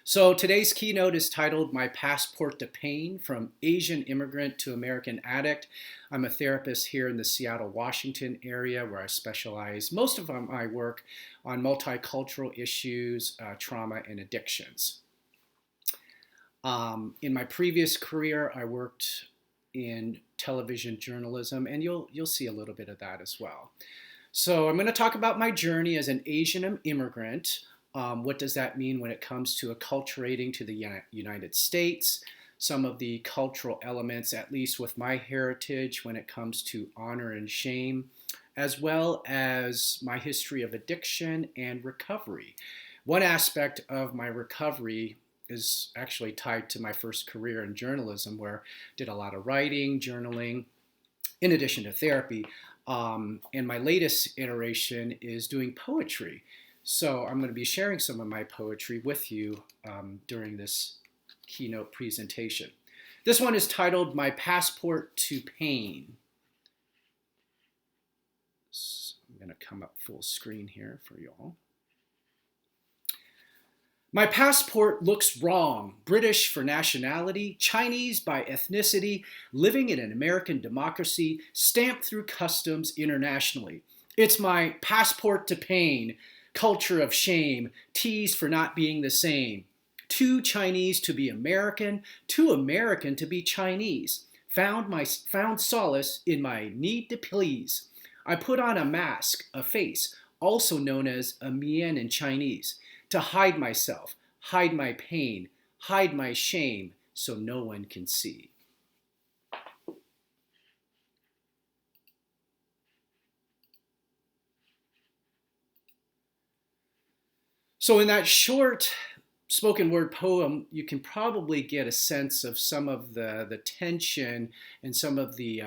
So today's keynote is titled My Passport to Pain, From Asian Immigrant to American Addict. I'm a therapist here in the Seattle, Washington area where I specialize most of my work on multicultural issues, trauma, and addictions. In my previous career, I worked in television journalism, and you'll see a little bit of that as well. So I'm going to talk about my journey as an Asian immigrant. What does that mean when it comes to acculturating to the United States? Some of the cultural elements, at least with my heritage, when it comes to honor and shame, as well as my history of addiction and recovery. One aspect of my recovery is actually tied to my first career in journalism, where I did a lot of writing, journaling, in addition to therapy. And my latest iteration is doing poetry. So I'm going to be sharing some of my poetry with you during this keynote presentation. This one is titled My Passport to Pain. So I'm going to come up full screen here for y'all. My passport looks wrong. British for nationality, Chinese by ethnicity, living in an American democracy, stamped through customs internationally. It's my passport to pain, culture of shame, teased for not being the same. Too Chinese to be American, too American to be Chinese. Found solace in my need to please. I put on a mask, a face, also known as a mian in Chinese, to hide myself, hide my pain, hide my shame, so no one can see. So in that short spoken word poem, you can probably get a sense of some of the tension and some of the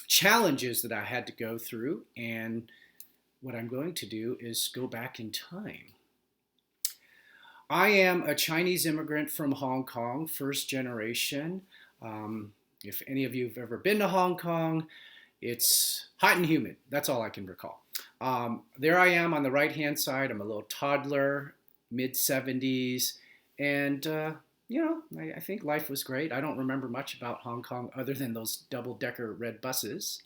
challenges that I had to go through. And what I'm going to do is go back in time. I am a Chinese immigrant from Hong Kong, first generation. If any of you have ever been to Hong Kong, it's hot and humid. That's all I can recall. There I am on the right-hand side. I'm a little toddler, mid-70s, and I think life was great. I don't remember much about Hong Kong other than those double-decker red buses.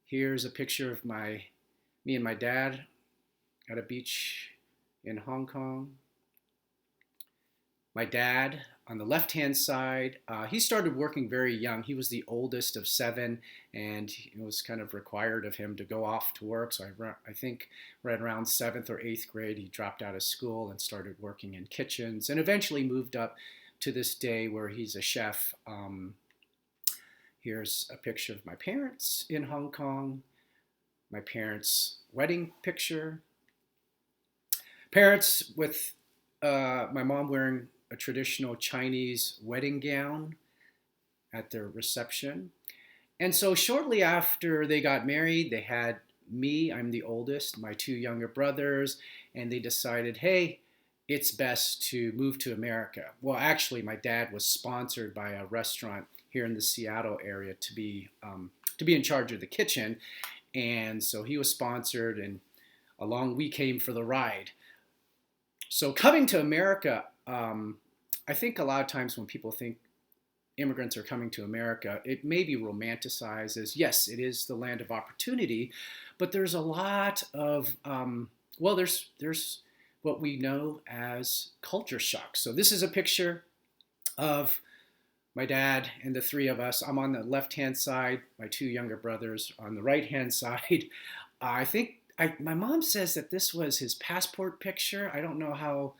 Here's a picture of me and my dad at a beach in Hong Kong. My dad, on the left-hand side, he started working very young. He was the oldest of 7, and it was kind of required of him to go off to work. So I think right around 7th or 8th grade, he dropped out of school and started working in kitchens, and eventually moved up to this day where he's a chef. Here's a picture of my parents in Hong Kong, my parents' wedding picture. Parents with my mom wearing a traditional Chinese wedding gown at their reception. And so shortly after they got married, they had me, I'm the oldest, my 2 younger brothers, and they decided, hey, it's best to move to America. Well, actually, my dad was sponsored by a restaurant here in the Seattle area to be in charge of the kitchen. And so he was sponsored, and along we came for the ride. So coming to America, I think a lot of times when people think immigrants are coming to America, it may be romanticized as, yes, it is the land of opportunity, but there's a lot of, there's what we know as culture shock. So this is a picture of my dad and the 3 of us. I'm on the left-hand side, my 2 younger brothers on the right-hand side. I think my mom says that this was his passport picture. I don't know how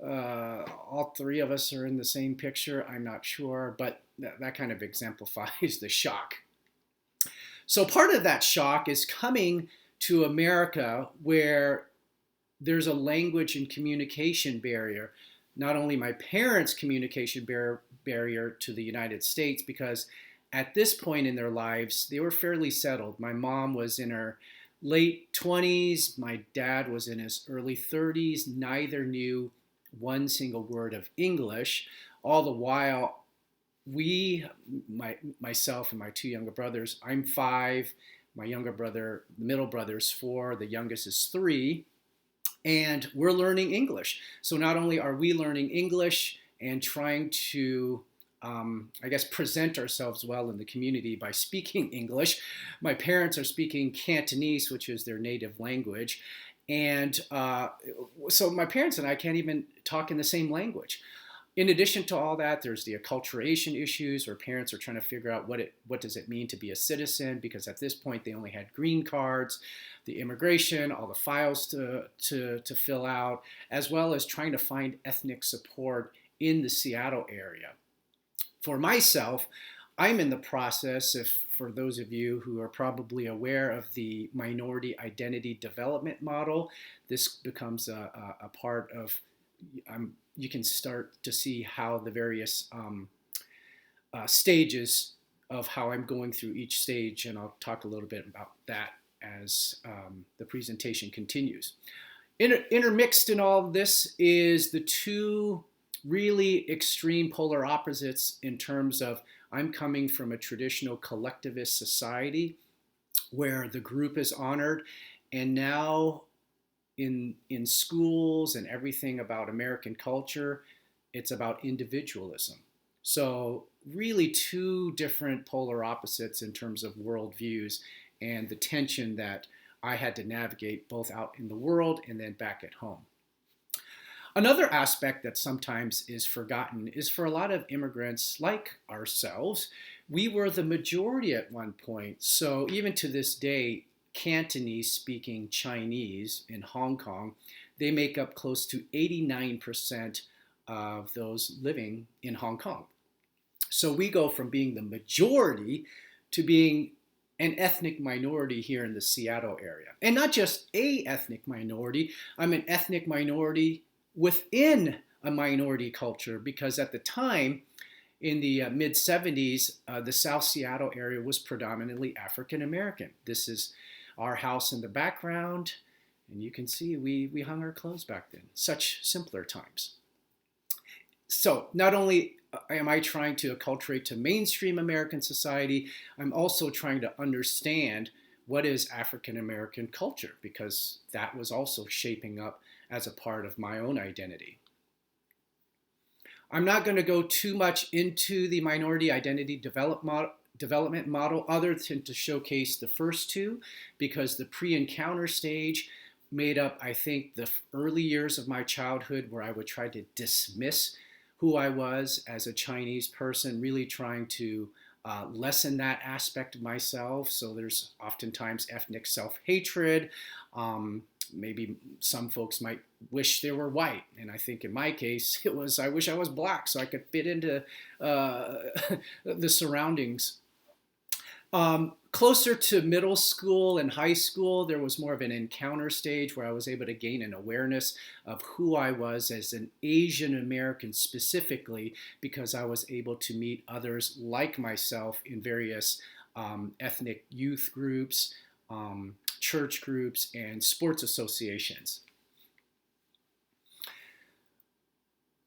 all 3 of us are in the same picture. I'm not sure, but that kind of exemplifies the shock. So part of that shock is coming to America where there's a language and communication barrier. Not only my parents' communication barrier to the United States, because at this point in their lives, they were fairly settled. My mom was in her late 20s. My dad was in his early 30s. Neither knew one single word of English. All the while, myself and my 2 younger brothers, I'm 5, my younger brother, the middle brother's 4, the youngest is 3. and we're learning English. So not only are we learning English and trying to, I guess, present ourselves well in the community by speaking English, my parents are speaking Cantonese, which is their native language. And so my parents and I can't even talk in the same language. In addition to all that, there's the acculturation issues where parents are trying to figure out what does it mean to be a citizen, because at this point they only had green cards, the immigration, all the files to fill out, as well as trying to find ethnic support in the Seattle area. For myself, I'm in the process, if for those of you who are probably aware of the minority identity development model, this becomes a part of, you can start to see how the various stages of how I'm going through each stage, and I'll talk a little bit about that as the presentation continues. Intermixed in all of this is the two really extreme polar opposites in terms of I'm coming from a traditional collectivist society where the group is honored, and now in schools and everything about American culture, it's about individualism. So really two different polar opposites in terms of worldviews and the tension that I had to navigate both out in the world and then back at home. Another aspect that sometimes is forgotten is for a lot of immigrants like ourselves, we were the majority at one point. So even to this day, Cantonese speaking Chinese in Hong Kong, they make up close to 89% of those living in Hong Kong. So we go from being the majority to being an ethnic minority here in the Seattle area. And not just a ethnic minority, I'm an ethnic minority within a minority culture, because at the time, in the mid 70s, the South Seattle area was predominantly African American. This is our house in the background, and you can see we hung our clothes back then. Such simpler times. So not only am I trying to acculturate to mainstream American society, I'm also trying to understand what is African American culture, because that was also shaping up as a part of my own identity. I'm not going to go too much into the minority identity development model other than to showcase the first two, because the pre-encounter stage made up, I think, the early years of my childhood where I would try to dismiss who I was as a Chinese person, really trying to lessen that aspect of myself. So there's oftentimes ethnic self-hatred. Maybe some folks might wish they were white. And I think in my case, it was, I wish I was black so I could fit into the surroundings. Closer to middle school and high school, there was more of an encounter stage where I was able to gain an awareness of who I was as an Asian American specifically, because I was able to meet others like myself in various ethnic youth groups, church groups, and sports associations.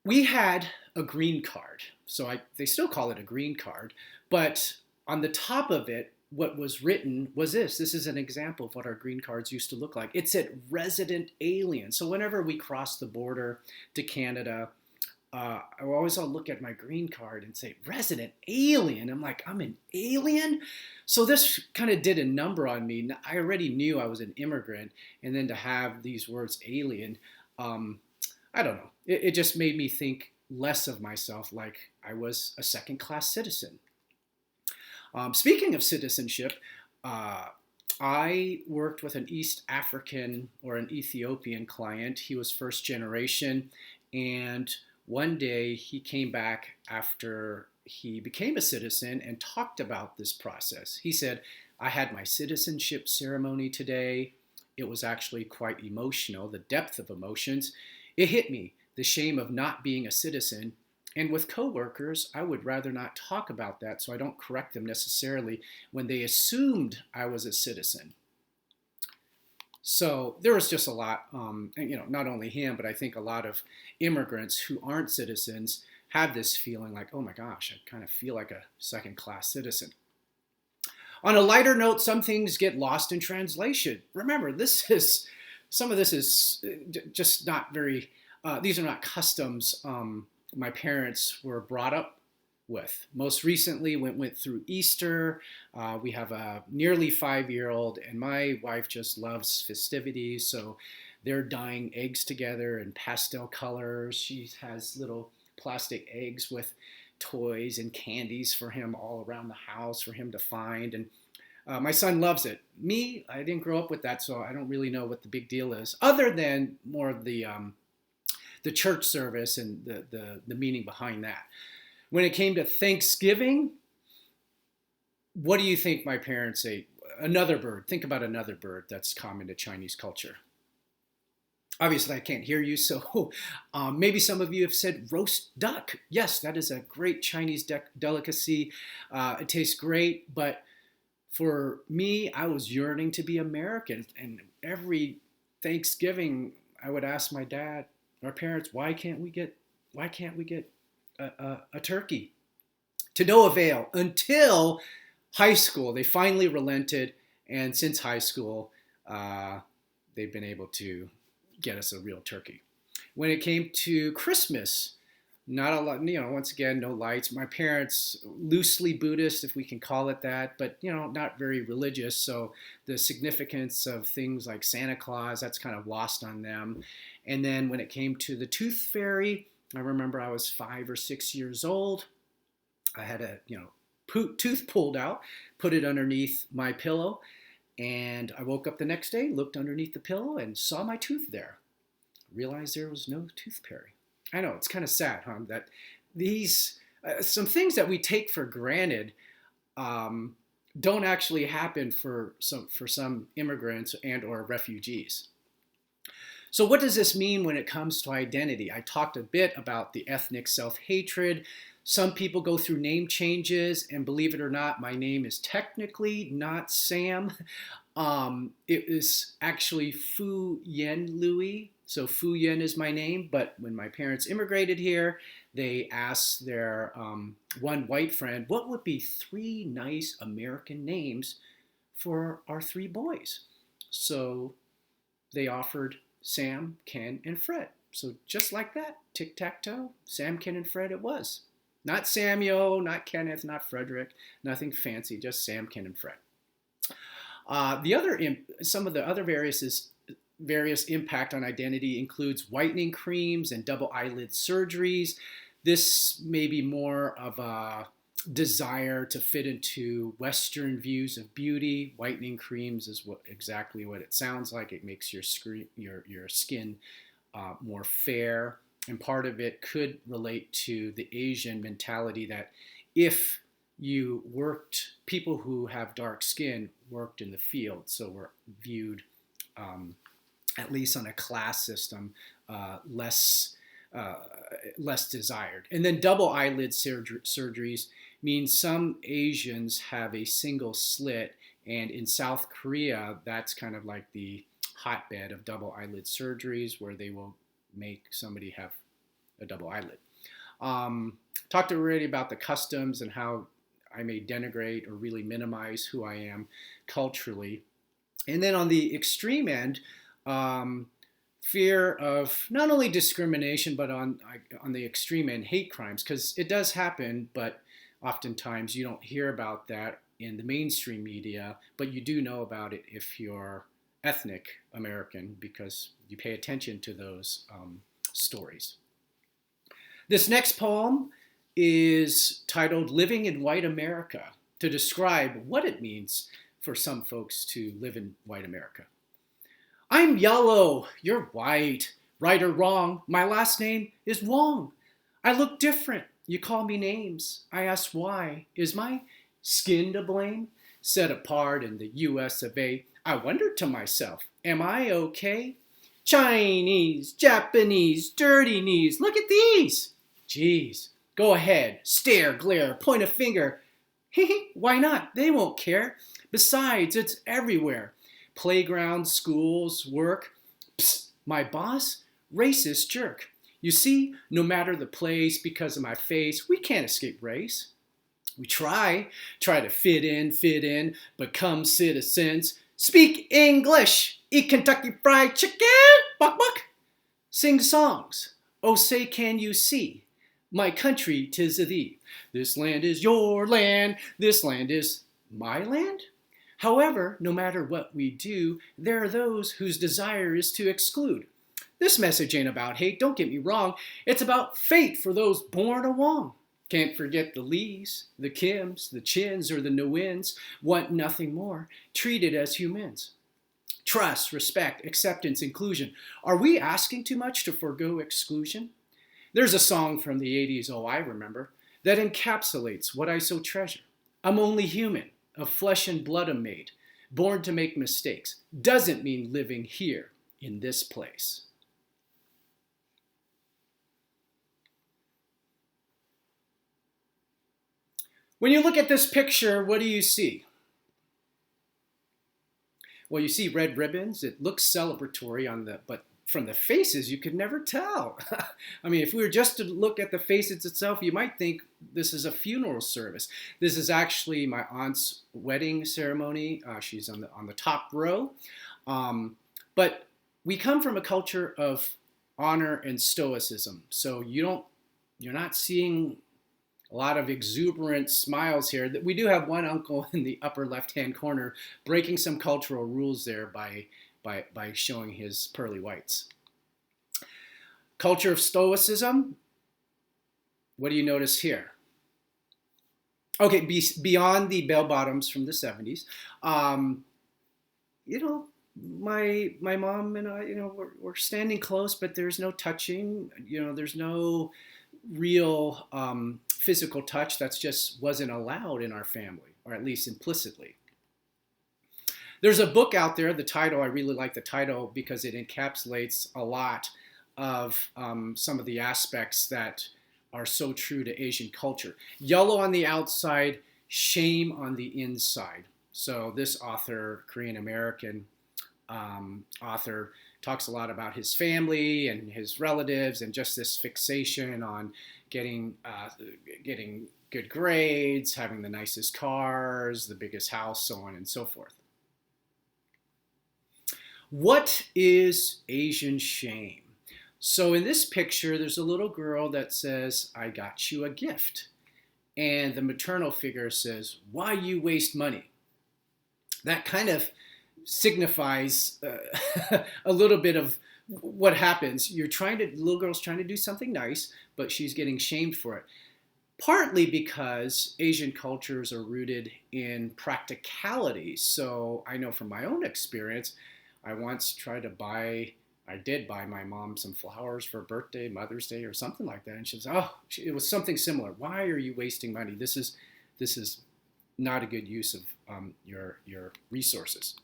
We had a green card, so they still call it a green card, but on the top of it, what was written was this. This is an example of what our green cards used to look like. It said resident alien. So whenever we crossed the border to Canada, I always look at my green card and say, resident alien. I'm like, I'm an alien? So this kind of did a number on me. I already knew I was an immigrant, and then to have these words alien, I don't know. It just made me think less of myself, like I was a second-class citizen. Speaking of citizenship, I worked with an East African or an Ethiopian client. He was first generation, and one day he came back after he became a citizen and talked about this process. He said, I had my citizenship ceremony today. It was actually quite emotional, the depth of emotions. It hit me, the shame of not being a citizen. And with coworkers, I would rather not talk about that, so I don't correct them necessarily when they assumed I was a citizen. So there was just a lot, not only him, but I think a lot of immigrants who aren't citizens have this feeling like, oh my gosh, I kind of feel like a second-class citizen. On a lighter note, some things get lost in translation. Remember, this is some of this is just not very, these are not customs my parents were brought up with. Most recently, went through Easter. We have a nearly 5-year-old, and my wife just loves festivities. So they're dyeing eggs together in pastel colors. She has little plastic eggs with toys and candies for him all around the house for him to find. And my son loves it. Me, I didn't grow up with that, so I don't really know what the big deal is, other than more of the church service and the meaning behind that. When it came to Thanksgiving, what do you think my parents ate? Another bird. Think about another bird that's common to Chinese culture. Obviously, I can't hear you, so maybe some of you have said roast duck. Yes, that is a great Chinese delicacy. It tastes great, but for me, I was yearning to be American, and every Thanksgiving, I would ask my dad, our parents, why can't we get a turkey? To no avail until high school. They finally relented, and since high school, they've been able to get us a real turkey. When it came to Christmas, not a lot, once again, no lights. My parents, loosely Buddhist, if we can call it that, but, not very religious. So the significance of things like Santa Claus, that's kind of lost on them. And then when it came to the tooth fairy, I remember I was 5 or 6 years old. I had a, tooth pulled out, put it underneath my pillow. And I woke up the next day, looked underneath the pillow, and saw my tooth there. Realized there was no tooth fairy. I know, it's kind of sad, huh? That these, some things that we take for granted don't actually happen for some immigrants and or refugees. So what does this mean when it comes to identity? I talked a bit about the ethnic self-hatred. Some people go through name changes, and believe it or not, my name is technically not Sam. It is actually Fu Yen Louis. So Fu Yen is my name, but when my parents immigrated here, they asked their one white friend, what would be 3 nice American names for our 3 boys? So they offered Sam, Ken, and Fred. So just like that, tic-tac-toe, Sam, Ken, and Fred it was. Not Samuel, not Kenneth, not Frederick, nothing fancy, just Sam, Ken, and Fred. Some of the other various impact on identity includes whitening creams and double eyelid surgeries. This may be more of a desire to fit into Western views of beauty. Whitening creams is exactly what it sounds like. It makes your skin more fair. And part of it could relate to the Asian mentality that if you people who have dark skin worked in the field, so were viewed, at least on a class system, less desired. And then double eyelid surgeries means some Asians have a single slit, and in South Korea, that's kind of like the hotbed of double eyelid surgeries, where they will make somebody have a double eyelid. Talked already about the customs and how I may denigrate or really minimize who I am culturally. And then on the extreme end, fear of not only discrimination, but on the extreme end, hate crimes, because it does happen, but oftentimes you don't hear about that in the mainstream media, but you do know about it if you're ethnic American, because you pay attention to those stories. This next poem is titled Living in White America, to describe what it means for some folks to live in white America. I'm yellow, you're white. Right or wrong, my last name is Wong. I look different, you call me names. I ask why. Is my skin to blame? Set apart in the US of A, I wondered to myself, am I okay? Chinese, Japanese, dirty knees, look at these. Geez, go ahead, stare, glare, point a finger. Why not? They won't care. Besides, it's everywhere. Playgrounds, schools, work. Psst, my boss? Racist jerk. You see, no matter the place, because of my face, we can't escape race. We try to fit in, become citizens, Speak English. Eat Kentucky Fried Chicken. Buck buck. Sing songs. Oh, say can you see? My country, 'tis of thee. This land is your land. This land is my land. However, no matter what we do, there are those whose desire is to exclude. This message ain't about hate, don't get me wrong. It's about fate for those born a Wong. Can't forget the Lees, the Kims, the Chins, or the Nguyen's. Want nothing more. Treated as humans. Trust, respect, acceptance, inclusion. Are we asking too much to forego exclusion? There's a song from the 80s, oh I remember, that encapsulates what I so treasure. I'm only human, of flesh and blood I'm made, born to make mistakes. Doesn't mean living here in this place. When you look at this picture, what do you see? Well, you see red ribbons. It looks celebratory but from the faces, you could never tell. I mean, if we were just to look at the faces itself, you might think this is a funeral service. This is actually my aunt's wedding ceremony. She's on the top row. But we come from a culture of honor and stoicism. So you're not seeing a lot of exuberant smiles here. We do have one uncle in the upper left-hand corner breaking some cultural rules there by showing his pearly whites. Culture of stoicism. What do you notice here? Okay, beyond the bell bottoms from the 70s, my mom and I, we're standing close, but there's no touching. There's no real physical touch. That's just wasn't allowed in our family, or at least implicitly. There's a book out there, the title, I really like the title because it encapsulates a lot of some of the aspects that are so true to Asian culture. Yellow on the outside, shame on the inside. So this author, Korean-American author, talks a lot about his family and his relatives and just this fixation on getting good grades, having the nicest cars, the biggest house, so on and so forth. What is Asian shame? So in this picture, there's a little girl that says, I got you a gift. And the maternal figure says, why you waste money? That kind of signifies a little bit of what happens. The little girl's trying to do something nice, but she's getting shamed for it. Partly because Asian cultures are rooted in practicality. So I know from my own experience, I did buy my mom some flowers for her birthday, Mother's Day, or something like that. And she says, it was something similar. Why are you wasting money? This is not a good use of your resources.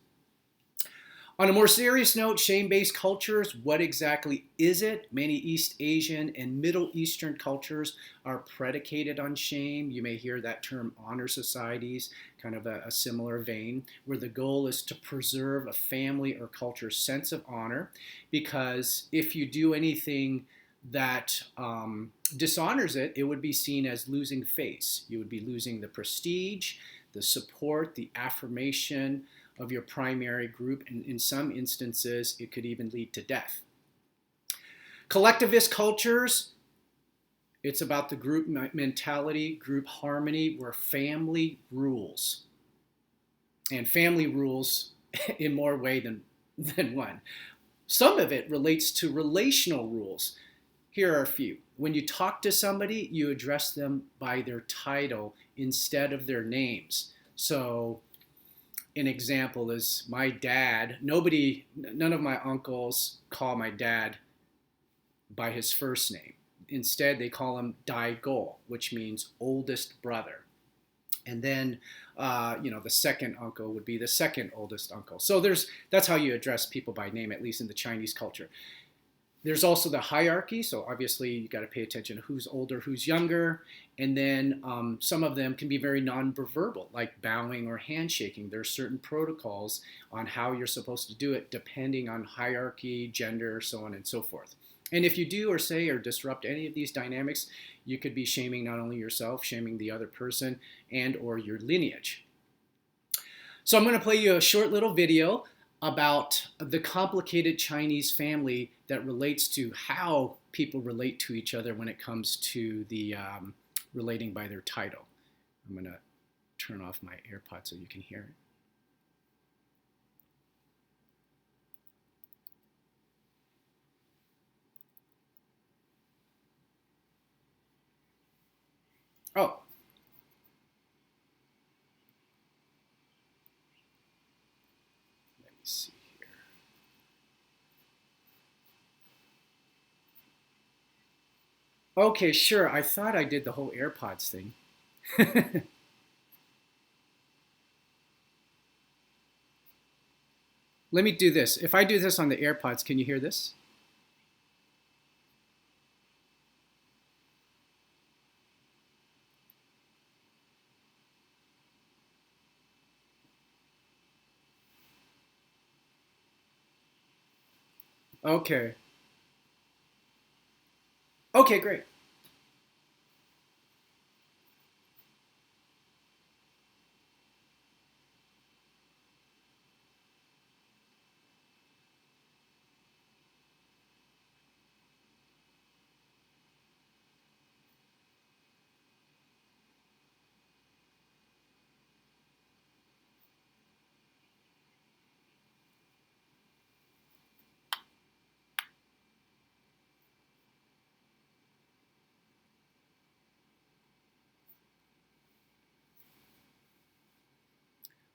On a more serious note, shame-based cultures, what exactly is it? Many East Asian and Middle Eastern cultures are predicated on shame. You may hear that term honor societies, kind of a similar vein, where the goal is to preserve a family or culture's sense of honor, because if you do anything that dishonors it, it would be seen as losing face. You would be losing the prestige, the support, the affirmation of your primary group, and in some instances, it could even lead to death. Collectivist cultures, it's about the group mentality, group harmony, where family rules. And family rules in more ways than one. Some of it relates to relational rules. Here are a few. When you talk to somebody, you address them by their title instead of their names. So an example is my dad. None of my uncles call my dad by his first name. Instead, they call him Dai Go, which means oldest brother. And then, the second uncle would be the second oldest uncle. So that's how you address people by name, at least in the Chinese culture. There's also the hierarchy, so obviously you got to pay attention to who's older, who's younger, and then some of them can be very non-verbal, like bowing or handshaking. There are certain protocols on how you're supposed to do it, depending on hierarchy, gender, so on and so forth. And if you do or say or disrupt any of these dynamics, you could be shaming not only yourself, shaming the other person, and or your lineage. So I'm going to play you a short little video about the complicated Chinese family that relates to how people relate to each other when it comes to the relating by their title. I'm going to turn off my AirPods so you can hear it. Oh. Let me see here. Okay, sure. I thought I did the whole AirPods thing. Let me do this. If I do this on the AirPods, can you hear this? Okay. Okay, great.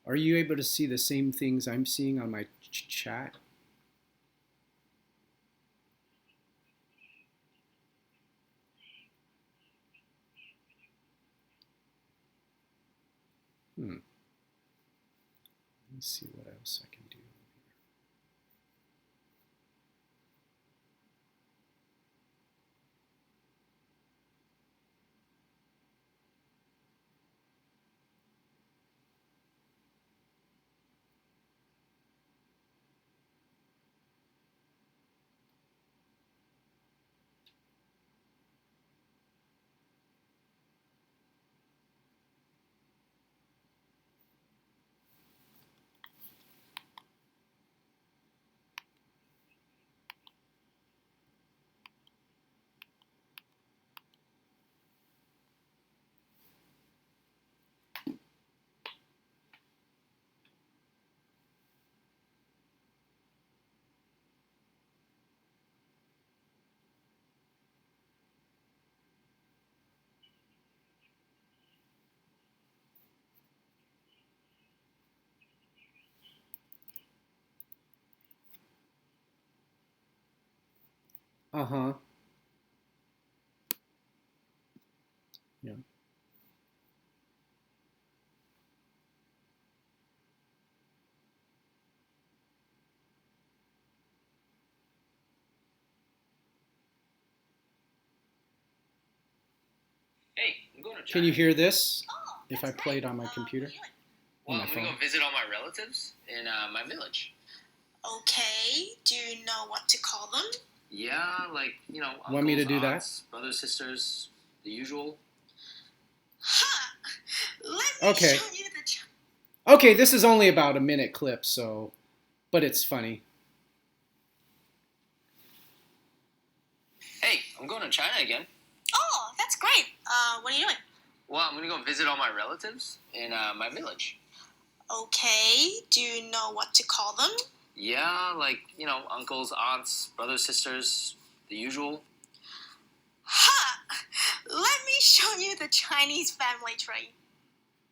Are you able to see the same things I'm seeing on my chat? Let me see what else I can do. Uh-huh. Yeah. Hey, I'm going to Can China. you hear this? Oh, If I that's play it great. on my computer? Well, On my I'm going to phone? go visit all my relatives in my village. Okay, do you know what to call them? Yeah, like, Want me to uncles, do that? aunts, brothers, sisters, the usual. Ha! Let me Okay. show you the Okay, this is only about a minute clip, so, but it's funny. Hey, I'm going to China again. Oh, that's great. What are you doing? Well, I'm going to go visit all my relatives in my village. Okay, do you know what to call them? Yeah, like, uncles, aunts, brothers, sisters, the usual. Ha! Let me show you the Chinese family tree.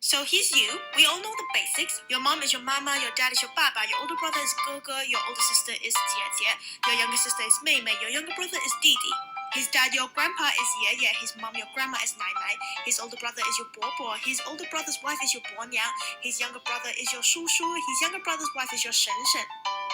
So here's you. We all know the basics. Your mom is your mama, your dad is your baba, your older brother is Gogo, your older sister is Jie, your younger sister is Mei Mei, your younger brother is Didi. His dad, your grandpa, is Ye, his mom, your grandma, is Nai Nai. His older brother is your Bo, his older brother's wife is your Bo Niang, his younger brother is your Shu Shu, his younger brother's wife is your Shen Shen.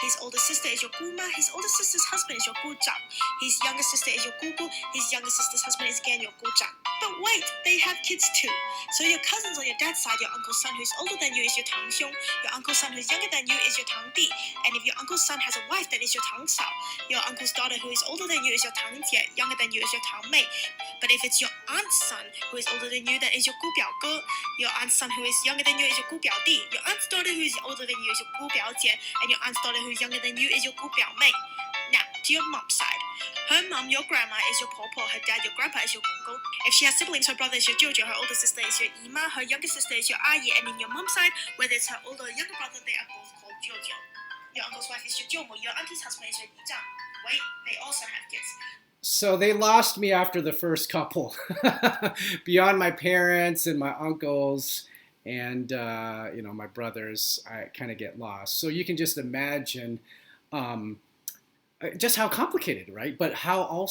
His older sister is your Guma, his older sister's husband is your Gu Zhang. His younger sister is your Gu Gu, his younger sister's husband is again your Gu Zhang. But wait, they have kids too. So your cousins on your dad's side, your uncle's son who is older than you is your 堂兄, your uncle's son who is younger than you is your 堂弟, and if your uncle's son has a wife, then is your 堂嫂. Your uncle's daughter who is older than you is your 堂姐, younger than you is your 堂妹. But if it's your aunt's son who is older than you, then is your 姑表哥. Your aunt's son who is younger than you is your 姑表弟. Your aunt's daughter who is older than you is your 姑表姐, and your aunt's daughter who is younger than you is your 姑表妹. Now, to your mom's side. Her mom, your grandma, is your 婆婆. Her dad, your grandpa, is your 公公. If she has siblings, her brother is your 舅舅. Her older sister is your 姨妈. Her younger sister is your 阿姨. And in your mom's side, whether it's her older or younger brother, they are both called 舅舅. Your uncle's wife is your 舅母. Your auntie's husband is your 姨丈. Wait, they also have kids. So they lost me after the first couple. Beyond my parents and my uncles and my brothers, I kind of get lost. So you can just imagine just how complicated, right? But how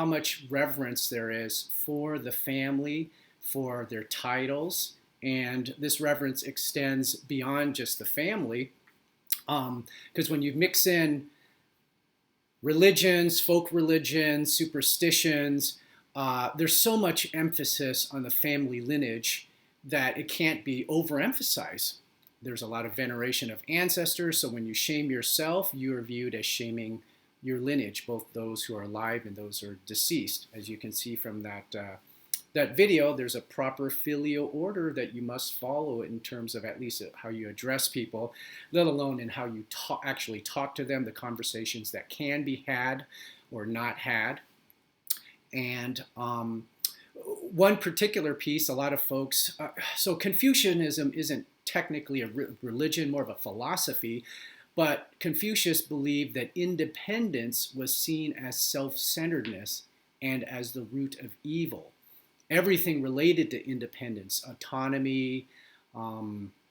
much reverence there is for the family, for their titles, and this reverence extends beyond just the family. Because when you mix in religions, folk religions, superstitions, there's so much emphasis on the family lineage that it can't be overemphasized. There's a lot of veneration of ancestors, so when you shame yourself, you are viewed as shaming your lineage, both those who are alive and those who are deceased. As you can see from that video, there's a proper filial order that you must follow in terms of at least how you address people, let alone in how you actually talk to them, the conversations that can be had or not had. And one particular piece, a lot of folks, so Confucianism isn't technically a religion, more of a philosophy, but Confucius believed that independence was seen as self-centeredness and as the root of evil. Everything related to independence, autonomy,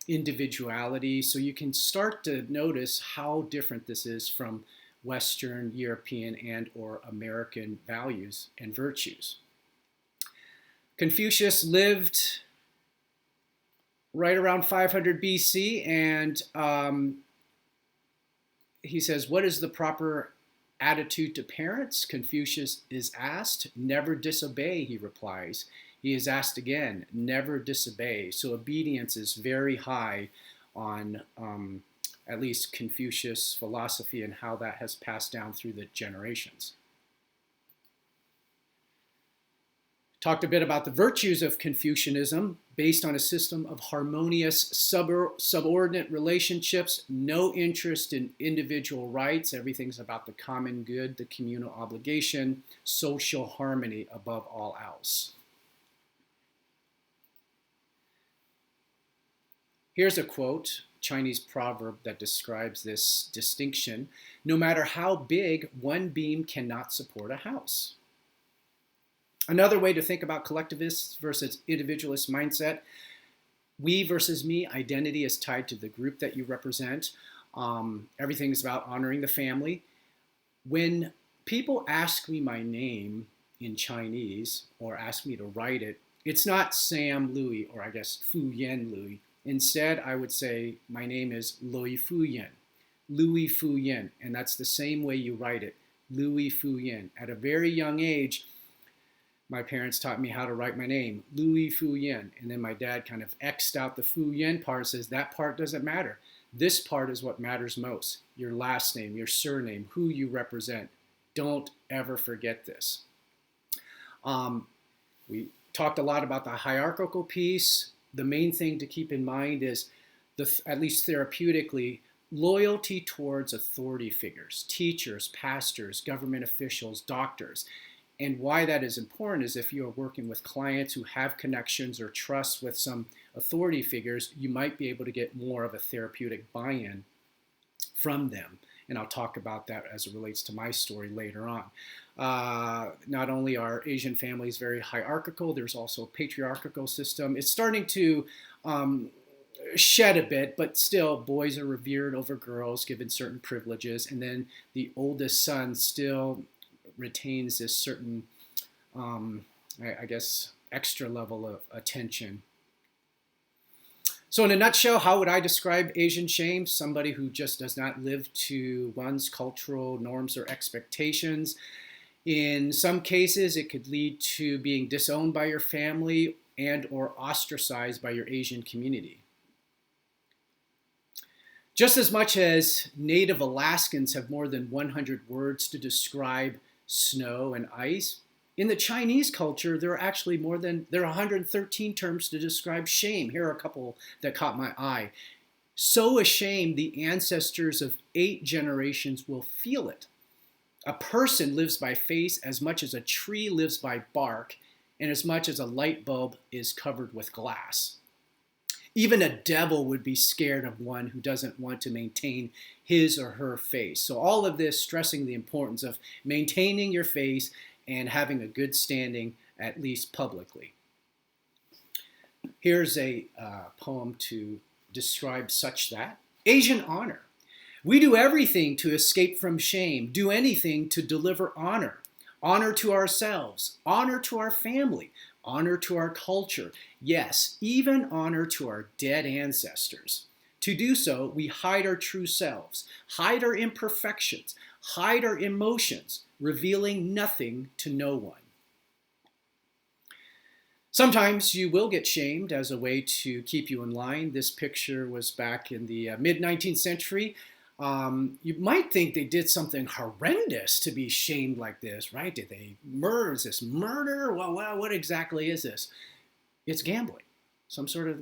individuality. So you can start to notice how different this is from Western, European, and or American values and virtues. Confucius lived right around 500 BC, and he says, what is the proper attitude to parents? Confucius is asked. Never disobey, he replies. He is asked again, never disobey. So obedience is very high on at least Confucius philosophy and how that has passed down through the generations. Talked a bit about the virtues of Confucianism based on a system of harmonious subordinate relationships, no interest in individual rights. Everything's about the common good, the communal obligation, social harmony above all else. Here's a quote, Chinese proverb that describes this distinction. No matter how big, one beam cannot support a house. Another way to think about collectivist versus individualist mindset, we versus me, identity is tied to the group that you represent. Everything is about honoring the family. When people ask me my name in Chinese or ask me to write it, it's not Sam Louis or I guess Fu Yan Louis. Instead, I would say my name is Louis Fu Yan, Louis Fu Yan, and that's the same way you write it, Louis Fu Yan. At a very young age, my parents taught me how to write my name, Louis Fu Yan. And then my dad kind of X'd out the Fu Yan part, says that part doesn't matter. This part is what matters most. Your last name, your surname, who you represent. Don't ever forget this. We talked a lot about the hierarchical piece. The main thing to keep in mind is, at least therapeutically, loyalty towards authority figures, teachers, pastors, government officials, doctors. And why that is important is if you're working with clients who have connections or trust with some authority figures, you might be able to get more of a therapeutic buy-in from them. And I'll talk about that as it relates to my story later on. Not only are Asian families very hierarchical, there's also a patriarchal system. It's starting to shed a bit, but still boys are revered over girls, given certain privileges. And then the oldest son still retains this certain, I guess, extra level of attention. So in a nutshell, how would I describe Asian shame? Somebody who just does not live to one's cultural norms or expectations. In some cases, it could lead to being disowned by your family and or ostracized by your Asian community. Just as much as native Alaskans have more than 100 words to describe snow and ice, in the Chinese culture, there are 113 terms to describe shame. Here are a couple that caught my eye. So ashamed, the ancestors of 8 generations will feel it. A person lives by face as much as a tree lives by bark, and as much as a light bulb is covered with glass. Even a devil would be scared of one who doesn't want to maintain his or her face. So all of this stressing the importance of maintaining your face and having a good standing, at least publicly. Here's a poem to describe such that. Asian honor. We do everything to escape from shame, do anything to deliver honor. Honor to ourselves, honor to our family, honor to our culture. Yes, even honor to our dead ancestors. To do so, we hide our true selves, hide our imperfections, hide our emotions, revealing nothing to no one. Sometimes you will get shamed as a way to keep you in line. This picture was back in the mid-19th century. You might think they did something horrendous to be shamed like this, right? Did they murder? Is this murder? Well, what exactly is this? It's gambling. Some sort of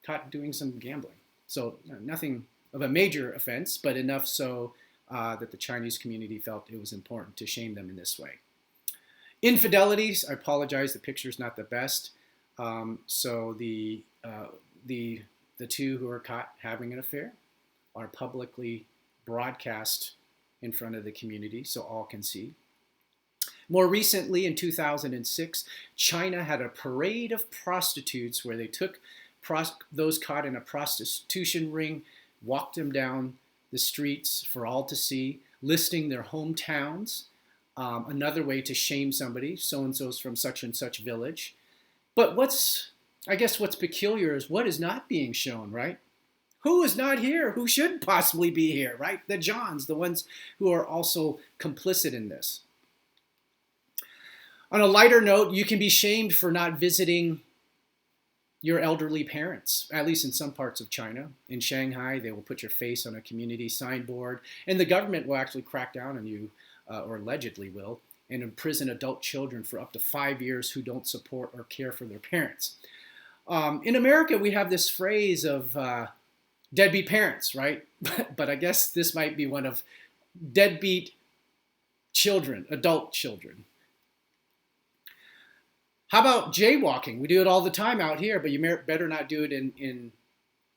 caught doing some gambling. So nothing of a major offense, but enough so that the Chinese community felt it was important to shame them in this way. Infidelities, I apologize, the picture's not the best. So the two who are caught having an affair are publicly broadcast in front of the community so all can see. More recently, in 2006, China had a parade of prostitutes where they took those caught in a prostitution ring, walked them down the streets for all to see, listing their hometowns. Another way to shame somebody, so-and-so's from such and such village. But what's peculiar is what is not being shown, right? Who is not here? Who should possibly be here, right? The Johns, the ones who are also complicit in this. On a lighter note, you can be shamed for not visiting your elderly parents, at least in some parts of China. In Shanghai, they will put your face on a community signboard, and the government will actually crack down on you, or allegedly will, and imprison adult children for up to 5 years who don't support or care for their parents. In America, we have this phrase of deadbeat parents, right? But I guess this might be one of deadbeat children, adult children. How about jaywalking? We do it all the time out here, but you better not do it in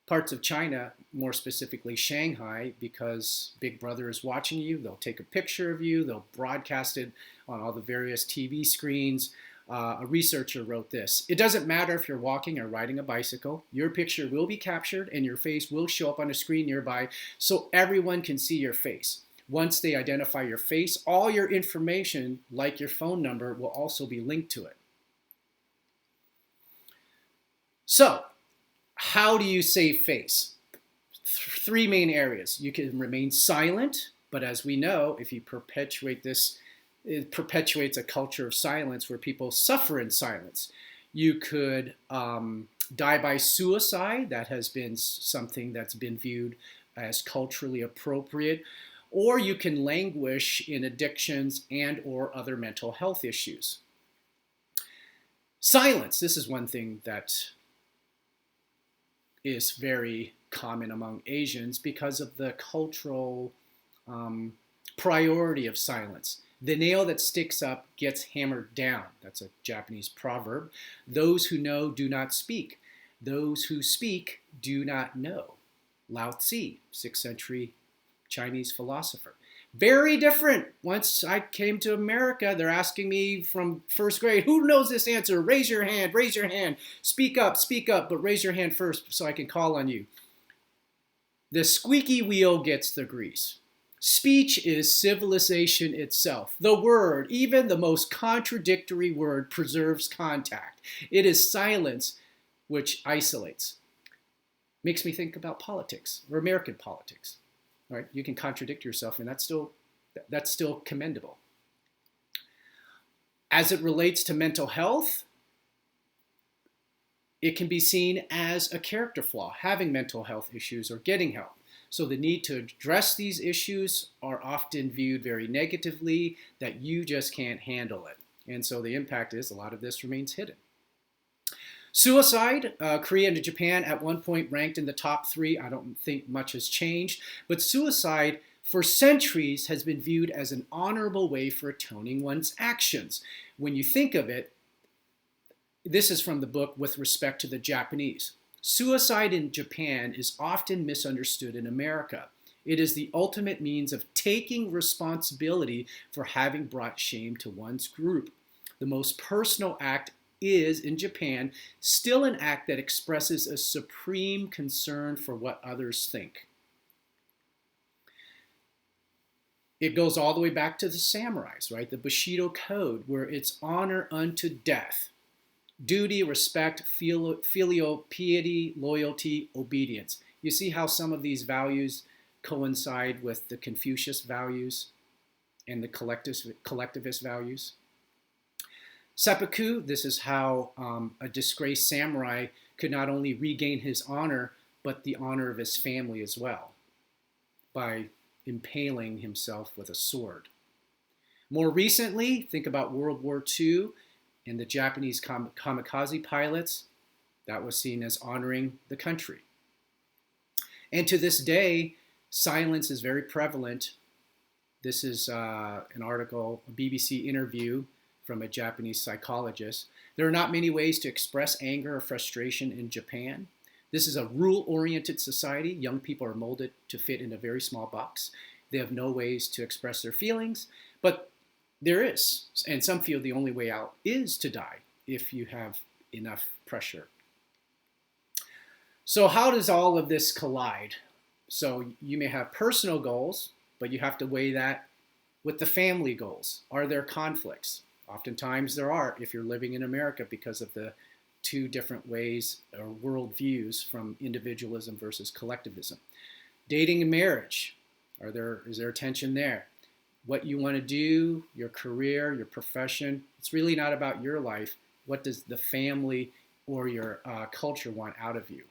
parts of China, more specifically Shanghai, because Big Brother is watching you. They'll take a picture of you. They'll broadcast it on all the various TV screens. A researcher wrote this: it doesn't matter if you're walking or riding a bicycle, your picture will be captured and your face will show up on a screen nearby so everyone can see your face. Once they identify your face, all your information, like your phone number, will also be linked to it. So, how do you save face? 3 main areas. You can remain silent, but as we know, if you perpetuate this, it perpetuates a culture of silence where people suffer in silence. You could die by suicide. That has been something that's been viewed as culturally appropriate. Or you can languish in addictions and or other mental health issues. Silence. This is one thing that is very common among Asians because of the cultural priority of silence. The nail that sticks up gets hammered down. That's a Japanese proverb. Those who know do not speak. Those who speak do not know. Lao Tzu, 6th century Chinese philosopher. Very different. Once I came to America, they're asking me from first grade, who knows this answer? Raise your hand, raise your hand. Speak up, but raise your hand first so I can call on you. The squeaky wheel gets the grease. Speech is civilization itself. The word, even the most contradictory word, preserves contact. It is silence which isolates. Makes me think about politics, or American politics. Right? You can contradict yourself, and that's still commendable. As it relates to mental health, it can be seen as a character flaw, having mental health issues or getting help. So the need to address these issues are often viewed very negatively, that you just can't handle it. And so the impact is a lot of this remains hidden. Suicide, Korea and Japan at one point ranked in the top 3. I don't think much has changed, but suicide for centuries has been viewed as an honorable way for atoning one's actions. When you think of it, this is from the book With Respect to the Japanese. Suicide in Japan is often misunderstood in America. It is the ultimate means of taking responsibility for having brought shame to one's group. The most personal act is, in Japan, still an act that expresses a supreme concern for what others think. It goes all the way back to the samurais, right? The Bushido Code, where it's honor unto death. Duty, respect, filial piety, loyalty, obedience. You see how some of these values coincide with the Confucius values and the collectivist values? Seppuku, this is how a disgraced samurai could not only regain his honor, but the honor of his family as well, by impaling himself with a sword. More recently, think about World War II and the Japanese kamikaze pilots. That was seen as honoring the country. And to this day, silence is very prevalent. This is an article, a BBC interview from a Japanese psychologist. There are not many ways to express anger or frustration in Japan. This is a rule-oriented society. Young people are molded to fit in a very small box. They have no ways to express their feelings, but there is, and some feel the only way out is to die if you have enough pressure. So how does all of this collide? So you may have personal goals, but you have to weigh that with the family goals. Are there conflicts? Oftentimes there are if you're living in America because of the two different ways or worldviews from individualism versus collectivism. Dating and marriage, is there tension there? What you want to do, your career, your profession, it's really not about your life. What does the family or your culture want out of you?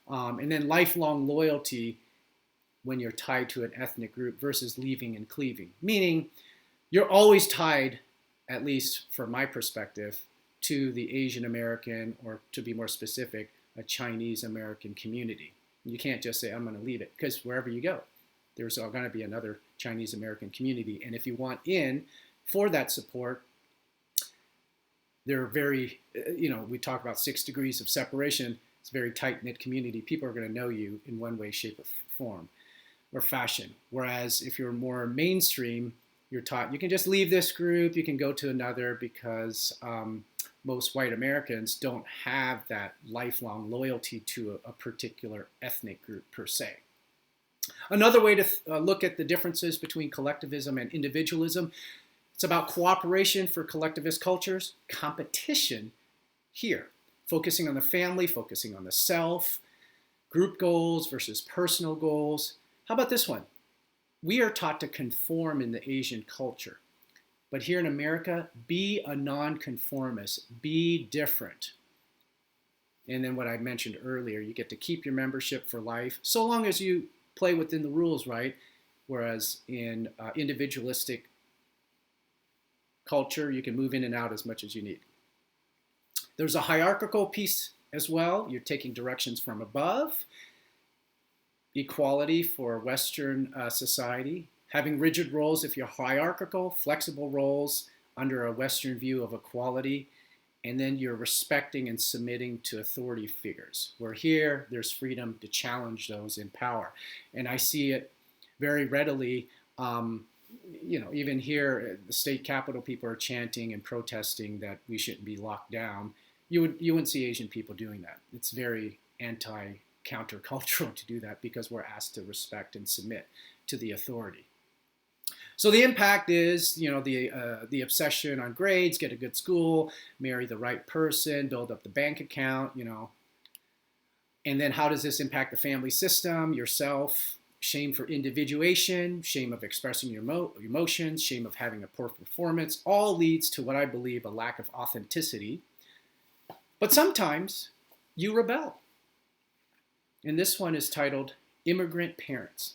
And then lifelong loyalty when you're tied to an ethnic group versus leaving and cleaving. Meaning you're always tied, at least from my perspective, to the Asian American, or to be more specific, a Chinese American community. You can't just say, I'm going to leave it, because wherever you go, there's going to be another Chinese American community. And if you want in for that support, they're very, we talk about 6 degrees of separation. It's a very tight-knit community. People are going to know you in one way, shape, or form, or fashion. Whereas if you're more mainstream, you're taught you can just leave this group, you can go to another, because most white Americans don't have that lifelong loyalty to a particular ethnic group per se. Another way to look at the differences between collectivism and individualism, it's about cooperation for collectivist cultures, competition here, focusing on the family, focusing on the self, group goals versus personal goals. How about this one? We are taught to conform in the Asian culture. But here in America, be a nonconformist, be different. And then what I mentioned earlier, you get to keep your membership for life, so long as you play within the rules, right? Whereas in individualistic culture, you can move in and out as much as you need. There's a hierarchical piece as well. You're taking directions from above. Equality for Western society. Having rigid roles if you're hierarchical, flexible roles under a Western view of equality, and then you're respecting and submitting to authority figures. Where here, there's freedom to challenge those in power. And I see it very readily, even here, the state capitol, people are chanting and protesting that we shouldn't be locked down. You wouldn't see Asian people doing that. It's very countercultural to do that, because we're asked to respect and submit to the authority. So the impact is, the obsession on grades, get a good school, marry the right person, build up the bank account, And then how does this impact the family system, yourself, shame for individuation, shame of expressing your emotions, shame of having a poor performance, all leads to what I believe a lack of authenticity. But sometimes you rebel. And this one is titled Immigrant Parents.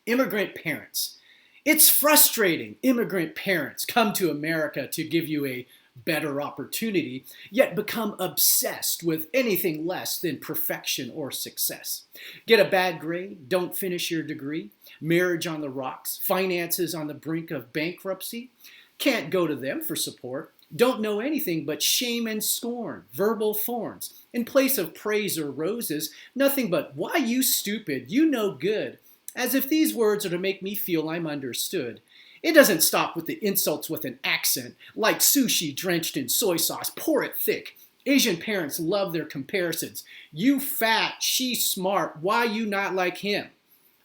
Immigrant parents. It's frustrating. Immigrant parents come to America to give you a better opportunity, yet become obsessed with anything less than perfection or success. Get a bad grade, don't finish your degree, marriage on the rocks, finances on the brink of bankruptcy. Can't go to them for support. Don't know anything but shame and scorn, verbal thorns. In place of praise or roses, nothing but, why you stupid, you no good. As if these words are to make me feel I'm understood. It doesn't stop with the insults with an accent, like sushi drenched in soy sauce, pour it thick. Asian parents love their comparisons. You fat, she smart, why you not like him?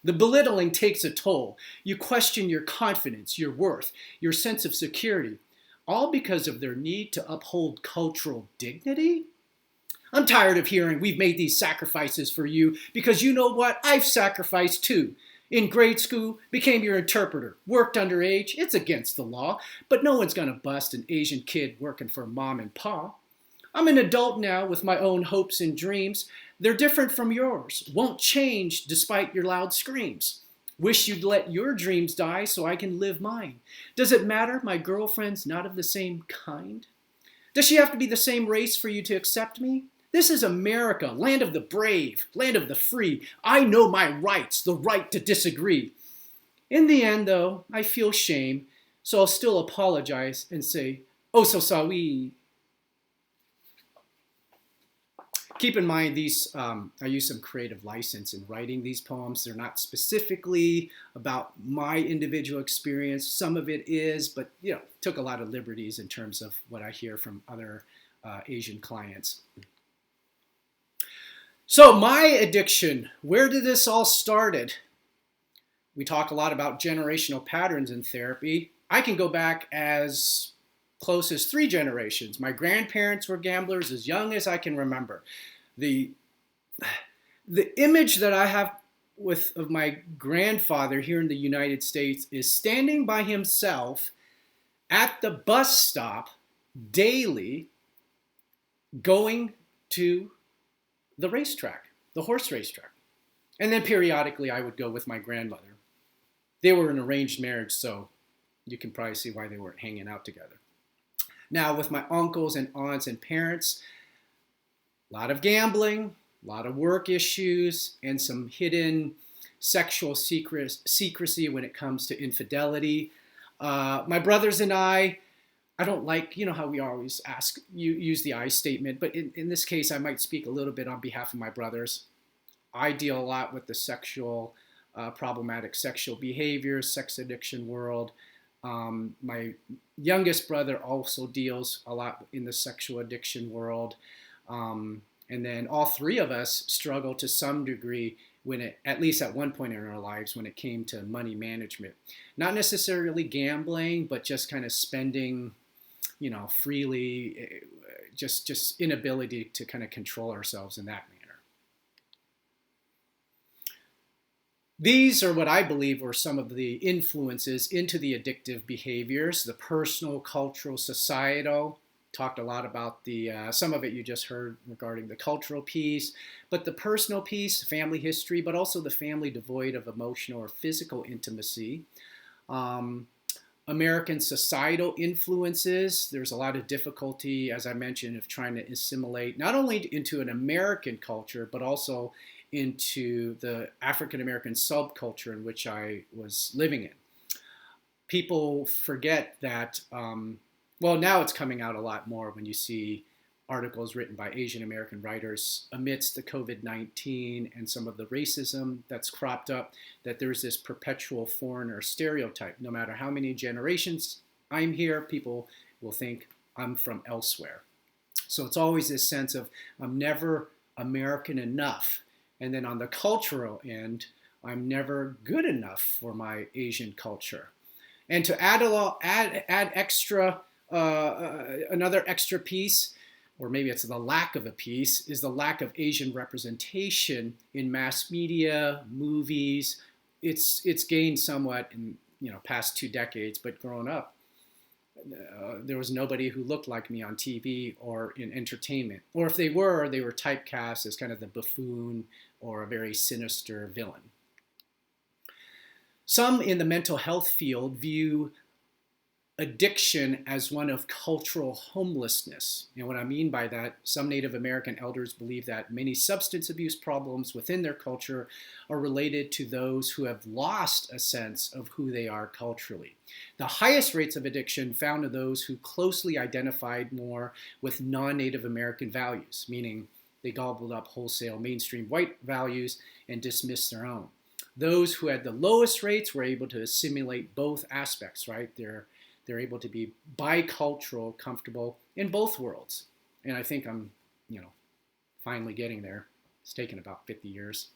The belittling takes a toll. You question your confidence, your worth, your sense of security, all because of their need to uphold cultural dignity? I'm tired of hearing we've made these sacrifices for you because you know what? I've sacrificed too. In grade school, became your interpreter, worked underage. It's against the law, but no one's going to bust an Asian kid working for mom and pa. I'm an adult now with my own hopes and dreams. They're different from yours, won't change despite your loud screams. Wish you'd let your dreams die so I can live mine. Does it matter my girlfriend's not of the same kind? Does she have to be the same race for you to accept me? This is America, land of the brave, land of the free. I know my rights, the right to disagree. In the end, though, I feel shame, so I'll still apologize and say, oh, so sorry. Keep in mind, I use some creative license in writing these poems. They're not specifically about my individual experience. Some of it is, but took a lot of liberties in terms of what I hear from other Asian clients. So my addiction, where did this all started? We talk a lot about generational patterns in therapy. I can go back as close as 3 generations. My grandparents were gamblers as young as I can remember. The image that I have of my grandfather here in the United States is standing by himself at the bus stop daily, going to the racetrack, the horse racetrack. And then periodically I would go with my grandmother. They were an arranged marriage, so you can probably see why they weren't hanging out together. Now with my uncles and aunts and parents, a lot of gambling, a lot of work issues, and some hidden sexual secrecy when it comes to infidelity. My brothers and I don't like, how we always use the I statement, but in this case, I might speak a little bit on behalf of my brothers. I deal a lot with the problematic sexual behavior, sex addiction world. My youngest brother also deals a lot in the sexual addiction world. And then all 3 of us struggle to some degree at least at one point in our lives, when it came to money management. Not necessarily gambling, but just kind of spending freely, just inability to kind of control ourselves in that manner. These are what I believe were some of the influences into the addictive behaviors, the personal, cultural, societal. Talked a lot about some of it you just heard regarding the cultural piece, but the personal piece, family history, but also the family devoid of emotional or physical intimacy. American societal influences. There's a lot of difficulty, as I mentioned, of trying to assimilate not only into an American culture, but also into the African American subculture in which I was living in. People forget that, now it's coming out a lot more when you see articles written by Asian American writers amidst the COVID-19 and some of the racism that's cropped up, that there's this perpetual foreigner stereotype. No matter how many generations I'm here, people will think I'm from elsewhere. So it's always this sense of I'm never American enough. And then on the cultural end, I'm never good enough for my Asian culture. And to add extra, another extra piece, or maybe it's the lack of a piece, is the lack of Asian representation in mass media, movies. It's gained somewhat in past 2 decades, but growing up, there was nobody who looked like me on TV or in entertainment. Or if they were typecast as kind of the buffoon or a very sinister villain. Some in the mental health field view addiction as one of cultural homelessness. And what I mean by that, some Native American elders believe that many substance abuse problems within their culture are related to those who have lost a sense of who they are culturally. The highest rates of addiction found in those who closely identified more with non-Native American values, meaning they gobbled up wholesale mainstream white values and dismissed their own. Those who had the lowest rates were able to assimilate both aspects, right? They're able to be bicultural, comfortable in both worlds. And I think I'm, finally getting there. It's taken about 50 years.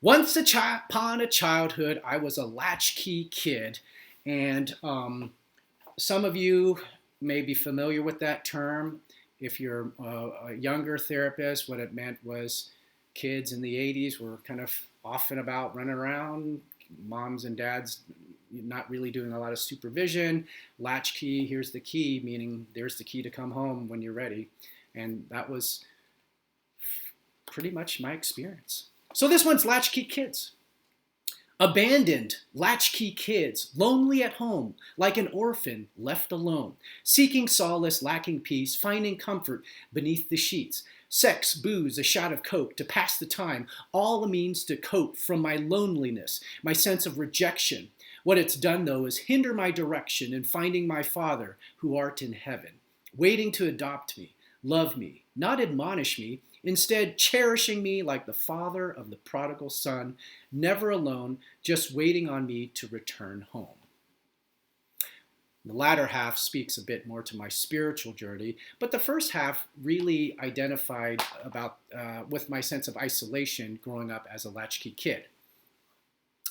Once upon a childhood, I was a latchkey kid. And some of you may be familiar with that term. If you're a younger therapist, what it meant was kids in the 80s were kind of off and about, running around, moms and dads not really doing a lot of supervision. Latchkey, here's the key, meaning there's the key to come home when you're ready. And that was pretty much my experience. So this one's latchkey kids. Abandoned, latchkey kids, lonely at home, like an orphan left alone, seeking solace, lacking peace, finding comfort beneath the sheets. Sex, booze, a shot of coke to pass the time, all a means to cope from my loneliness, my sense of rejection. What it's done, though, is hinder my direction in finding my Father who art in heaven, waiting to adopt me, love me, not admonish me, instead cherishing me like the father of the prodigal son, never alone, just waiting on me to return home. The latter half speaks a bit more to my spiritual journey, but the first half really identified with my sense of isolation growing up as a latchkey kid.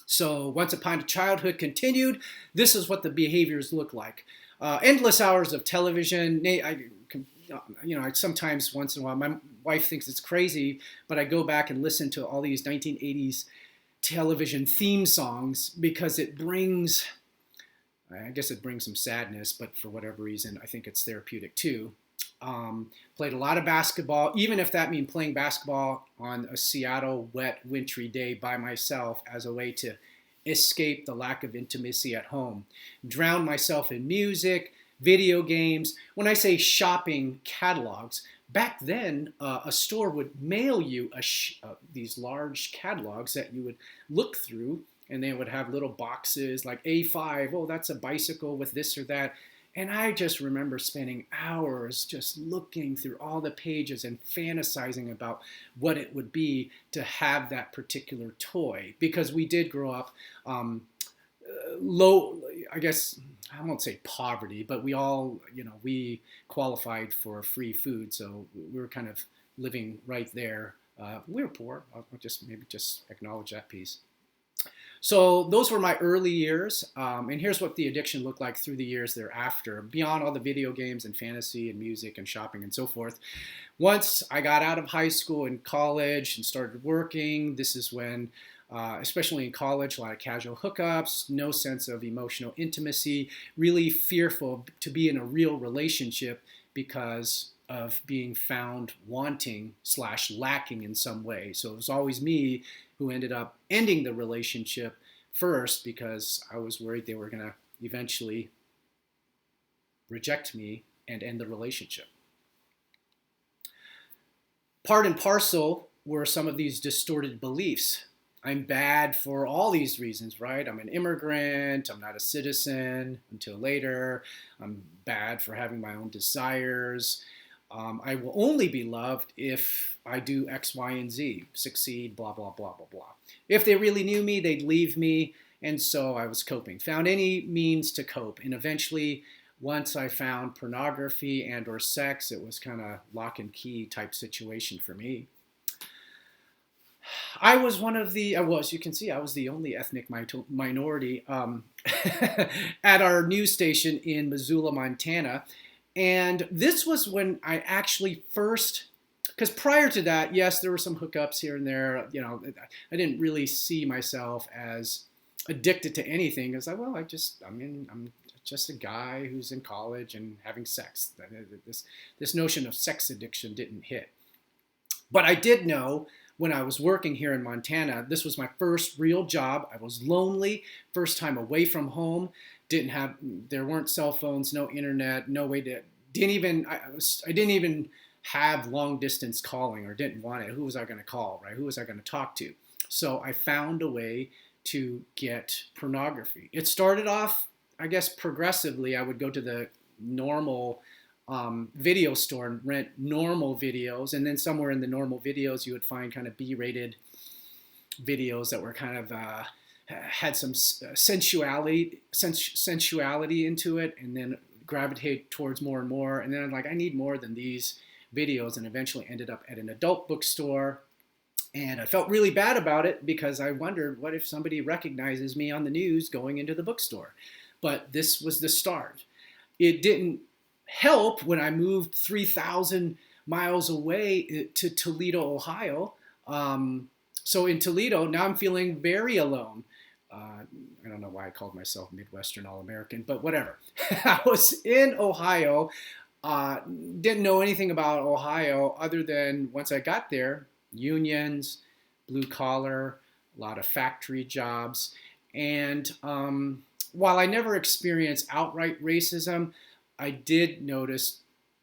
So once upon a childhood continued, this is what the behaviors look like. Endless hours of television. I sometimes once in a while, my wife thinks it's crazy, but I go back and listen to all these 1980s television theme songs because it brings some sadness, but for whatever reason, I think it's therapeutic too. Played a lot of basketball, even if that means playing basketball on a Seattle wet, wintry day by myself as a way to escape the lack of intimacy at home. Drowned myself in music, video games. When I say shopping catalogs, back then a store would mail you these large catalogs that you would look through, and they would have little boxes like A5, oh, that's a bicycle with this or that. And I just remember spending hours just looking through all the pages and fantasizing about what it would be to have that particular toy. Because we did grow up low, I guess, I won't say poverty, but we all, we qualified for free food. So we were kind of living right there. We were poor. I'll just acknowledge that piece. So those were my early years, and here's what the addiction looked like through the years thereafter, beyond all the video games and fantasy and music and shopping and so forth. Once I got out of high school and college and started working, this is when, especially in college, a lot of casual hookups, no sense of emotional intimacy, really fearful to be in a real relationship because of being found wanting / lacking in some way. So it was always me who ended up ending the relationship first because I was worried they were going to eventually reject me and end the relationship. Part and parcel were some of these distorted beliefs. I'm bad for all these reasons, right? I'm an immigrant, I'm not a citizen until later, I'm bad for having my own desires. I will only be loved if I do X, Y, and Z, succeed, blah, blah, blah, blah, blah. If they really knew me, they'd leave me, and so I was coping. Found any means to cope, and eventually, once I found pornography and or sex, it was kind of lock and key type situation for me. I was you can see, I was the only ethnic minority at our news station in Missoula, Montana. And this was when I actually first, because prior to that, yes, there were some hookups here and there. I didn't really see myself as addicted to anything. Because I'm just a guy who's in college and having sex. This notion of sex addiction didn't hit. But I did know when I was working here in Montana, this was my first real job. I was lonely, first time away from home. There weren't cell phones, no internet, no way to. I didn't even have long distance calling, or didn't want it. Who was I going to call, right? Who was I going to talk to? So I found a way to get pornography. It started off, I guess, progressively. I would go to the normal video store and rent normal videos, and then somewhere in the normal videos you would find kind of B-rated videos that were kind of had some sensuality into it, and then gravitate towards more and more. And then I'm like, I need more than these videos, and eventually ended up at an adult bookstore. And I felt really bad about it because I wondered, what if somebody recognizes me on the news going into the bookstore? But this was the start. It didn't help when I moved 3,000 miles away to Toledo, Ohio. So in Toledo, now I'm feeling very alone. I don't know why I called myself Midwestern All-American, but whatever. I was in Ohio, didn't know anything about Ohio other than once I got there, unions, blue collar, a lot of factory jobs. And while I never experienced outright racism, I did notice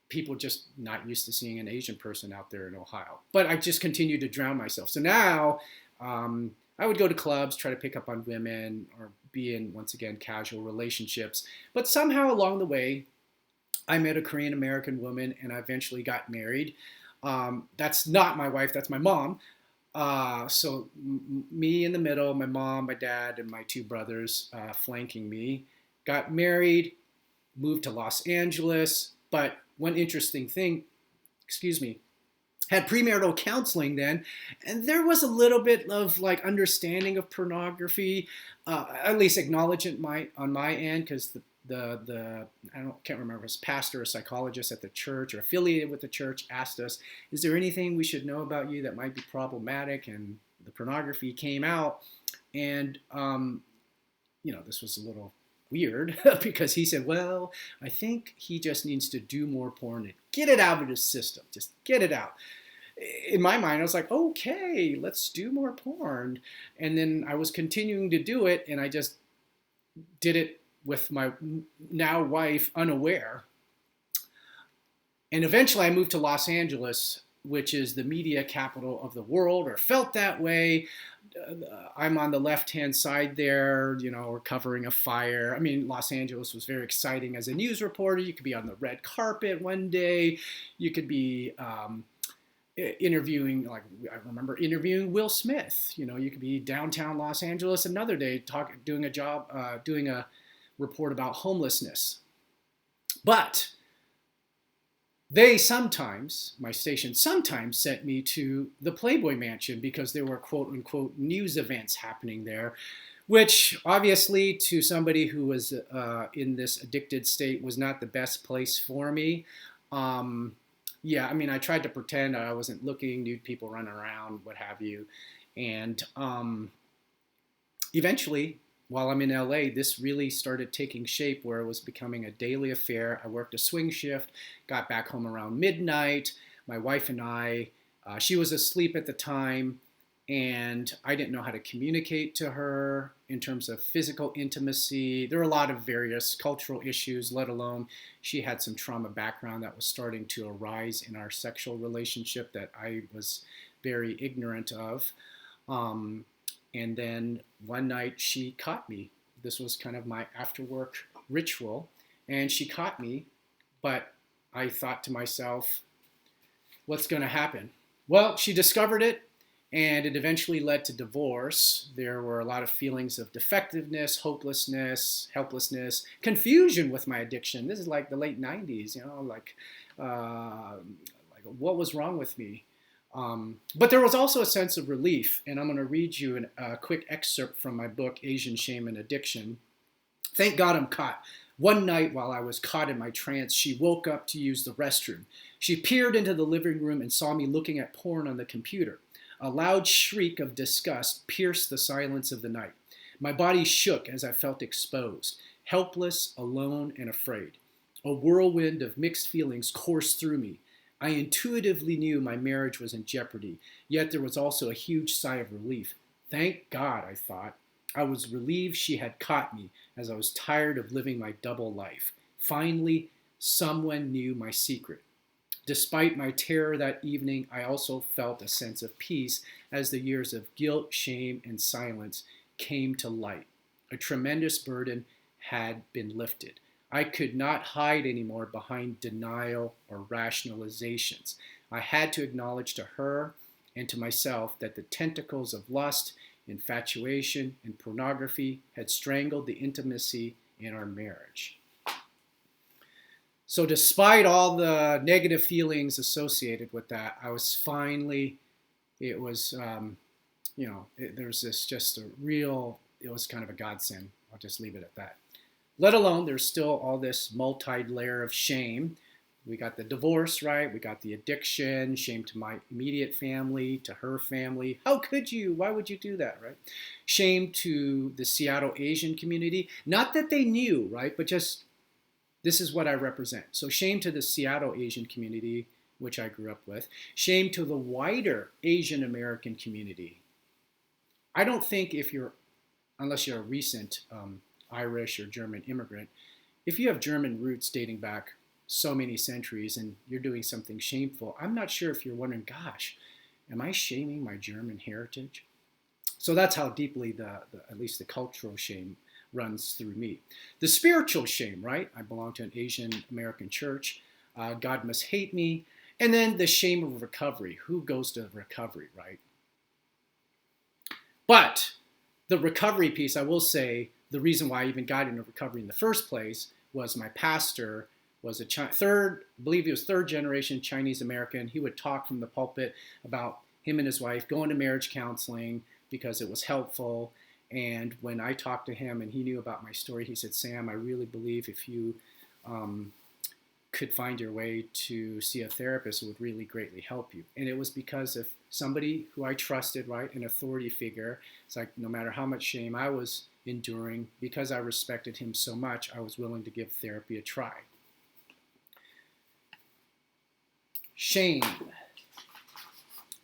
people just not used to seeing an Asian person out there in Ohio. But I just continued to drown myself. So now I would go to clubs, try to pick up on women, or be in, once again, casual relationships. But somehow along the way, I met a Korean American woman, and I eventually got married. That's not my wife, that's my mom. So me in the middle, my mom, my dad, and my two brothers flanking me. Got married, moved to Los Angeles. But one interesting thing, had premarital counseling then, and there was a little bit of like understanding of pornography, at least acknowledgement on my end, because can't remember if it was pastor or psychologist at the church or affiliated with the church asked us, is there anything we should know about you that might be problematic? And the pornography came out, and this was a little weird because he said, well, I think he just needs to do more porn and get it out of his system. Just get it out. In my mind, I was like, okay, let's do more porn. And then I was continuing to do it, and I just did it with my now wife unaware. And eventually I moved to Los Angeles, which is the media capital of the world, or felt that way. I'm on the left-hand side there, we're covering a fire. I mean, Los Angeles was very exciting as a news reporter. You could be on the red carpet one day. You could be interviewing, like I remember interviewing Will Smith. You could be downtown Los Angeles another day doing a report about homelessness. But my station sometimes sent me to the Playboy Mansion because there were quote unquote news events happening there, which obviously to somebody who was in this addicted state was not the best place for me. I tried to pretend I wasn't looking, nude people running around, what have you. And eventually, while I'm in LA, this really started taking shape where it was becoming a daily affair. I worked a swing shift, got back home around midnight. My wife and I, she was asleep at the time, and I didn't know how to communicate to her in terms of physical intimacy. There were a lot of various cultural issues, let alone she had some trauma background that was starting to arise in our sexual relationship that I was very ignorant of. And then one night she caught me. This was kind of my after work ritual. And she caught me, but I thought to myself, what's going to happen? Well, she discovered it, and it eventually led to divorce. There were a lot of feelings of defectiveness, hopelessness, helplessness, confusion with my addiction. This is like the late 90s, like what was wrong with me? But there was also a sense of relief, and I'm going to read you a quick excerpt from my book, Asian Shame and Addiction. Thank God I'm caught. One night while I was caught in my trance, she woke up to use the restroom. She peered into the living room and saw me looking at porn on the computer. A loud shriek of disgust pierced the silence of the night. My body shook as I felt exposed, helpless, alone, and afraid. A whirlwind of mixed feelings coursed through me. I intuitively knew my marriage was in jeopardy, yet there was also a huge sigh of relief. Thank God, I thought. I was relieved she had caught me, as I was tired of living my double life. Finally, someone knew my secret. Despite my terror that evening, I also felt a sense of peace as the years of guilt, shame, and silence came to light. A tremendous burden had been lifted. I could not hide anymore behind denial or rationalizations. I had to acknowledge to her and to myself that the tentacles of lust, infatuation, and pornography had strangled the intimacy in our marriage. So despite all the negative feelings associated with that, I was finally, it was, there's this just a real, it was kind of a godsend. I'll just leave it at that. Let alone there's still all this multi-layer of shame. We got the divorce, right? We got the addiction, shame to my immediate family, to her family. How could you? Why would you do that, right? Shame to the Seattle Asian community. Not that they knew, right? But just, this is what I represent. So shame to the Seattle Asian community, which I grew up with. Shame to the wider Asian American community. I don't think unless you're a recent Irish or German immigrant, if you have German roots dating back so many centuries and you're doing something shameful, I'm not sure if you're wondering, gosh, am I shaming my German heritage? So that's how deeply at least the cultural shame runs through me. The spiritual shame, right? I belong to an Asian American church. God must hate me. And then the shame of recovery. Who goes to recovery, right? But the recovery piece, I will say, the reason why I even got into recovery in the first place was my pastor was third generation Chinese American. He would talk from the pulpit about him and his wife going to marriage counseling because it was helpful. And when I talked to him and he knew about my story, he said, Sam, I really believe if you could find your way to see a therapist, it would really greatly help you. And it was because of somebody who I trusted, right, an authority figure. It's like no matter how much shame I was enduring, because I respected him so much, I was willing to give therapy a try. Shame,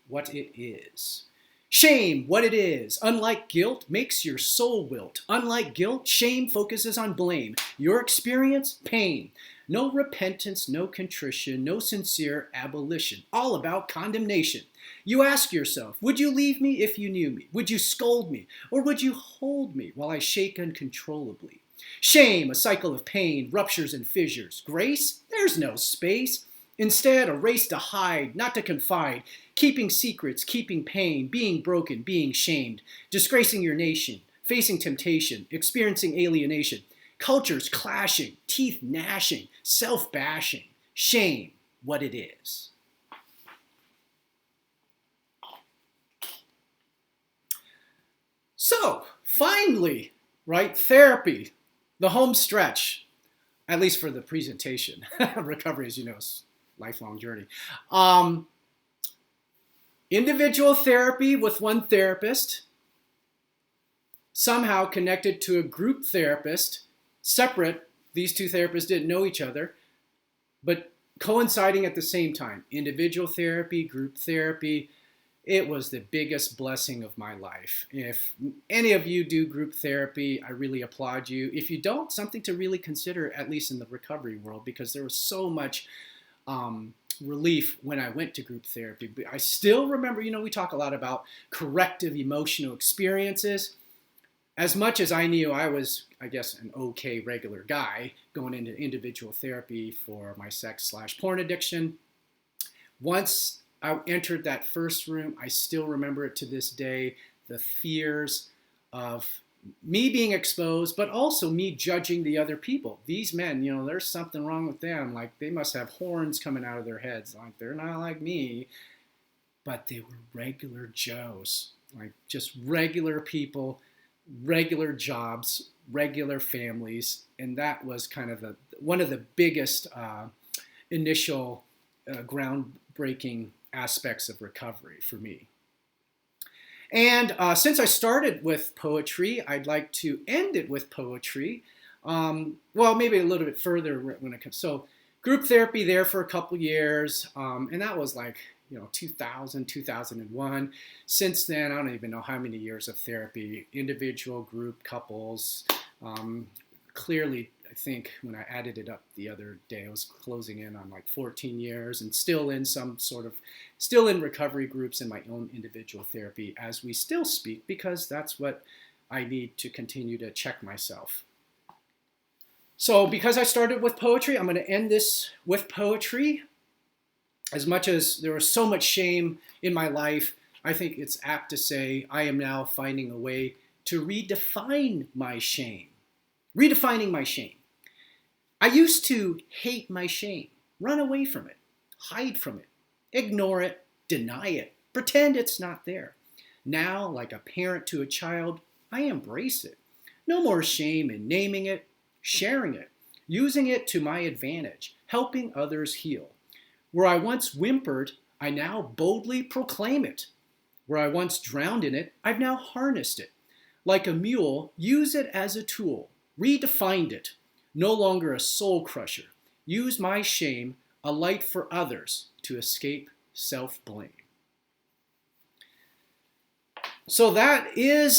what it is. Shame, what it is. Unlike guilt, makes your soul wilt. Unlike guilt, shame focuses on blame. Your experience, pain. No repentance, no contrition, no sincere abolition. All about condemnation. You ask yourself, would you leave me if you knew me? Would you scold me? Or would you hold me while I shake uncontrollably? Shame, a cycle of pain, ruptures and fissures. Grace, there's no space. Instead, a race to hide, not to confide, keeping secrets, keeping pain, being broken, being shamed, disgracing your nation, facing temptation, experiencing alienation, cultures clashing, teeth gnashing, self-bashing. Shame, what it is. So, finally, right, therapy, the home stretch, at least for the presentation. Recovery, as you know, is a lifelong journey. Individual therapy with one therapist, somehow connected to a group therapist, separate. These two therapists didn't know each other, but coinciding at the same time. Individual therapy, group therapy. It was the biggest blessing of my life. If any of you do group therapy, I really applaud you. If you don't, something to really consider, at least in the recovery world, because there was so much relief when I went to group therapy. But I still remember, we talk a lot about corrective emotional experiences. As much as I knew I was, I guess, an okay regular guy going into individual therapy for my sex/porn addiction, once I entered that first room, I still remember it to this day, the fears of me being exposed, but also me judging the other people. These men, there's something wrong with them. Like, they must have horns coming out of their heads. Like, they're not like me. But they were regular Joes, like just regular people regular jobs, regular families, and that was kind of one of the biggest initial groundbreaking aspects of recovery for me. And since I started with poetry, I'd like to end it with poetry. Well, maybe a little bit further when it comes. So group therapy there for a couple years, and that was like 2000, 2001. Since then, I don't even know how many years of therapy, individual, group, couples. Clearly, I think when I added it up the other day, I was closing in on like 14 years, and still in recovery groups in my own individual therapy as we still speak, because that's what I need to continue to check myself. So because I started with poetry, I'm going to end this with poetry. As much as there was so much shame in my life, I think it's apt to say I am now finding a way to redefine my shame. Redefining my shame. I used to hate my shame, run away from it, hide from it, ignore it, deny it, pretend it's not there. Now, like a parent to a child, I embrace it. No more shame in naming it, sharing it, using it to my advantage, helping others heal. Where I once whimpered, I now boldly proclaim it. Where I once drowned in it, I've now harnessed it. Like a mule, use it as a tool, redefined it. No longer a soul crusher. Use my shame, a light for others, to escape self-blame. So that is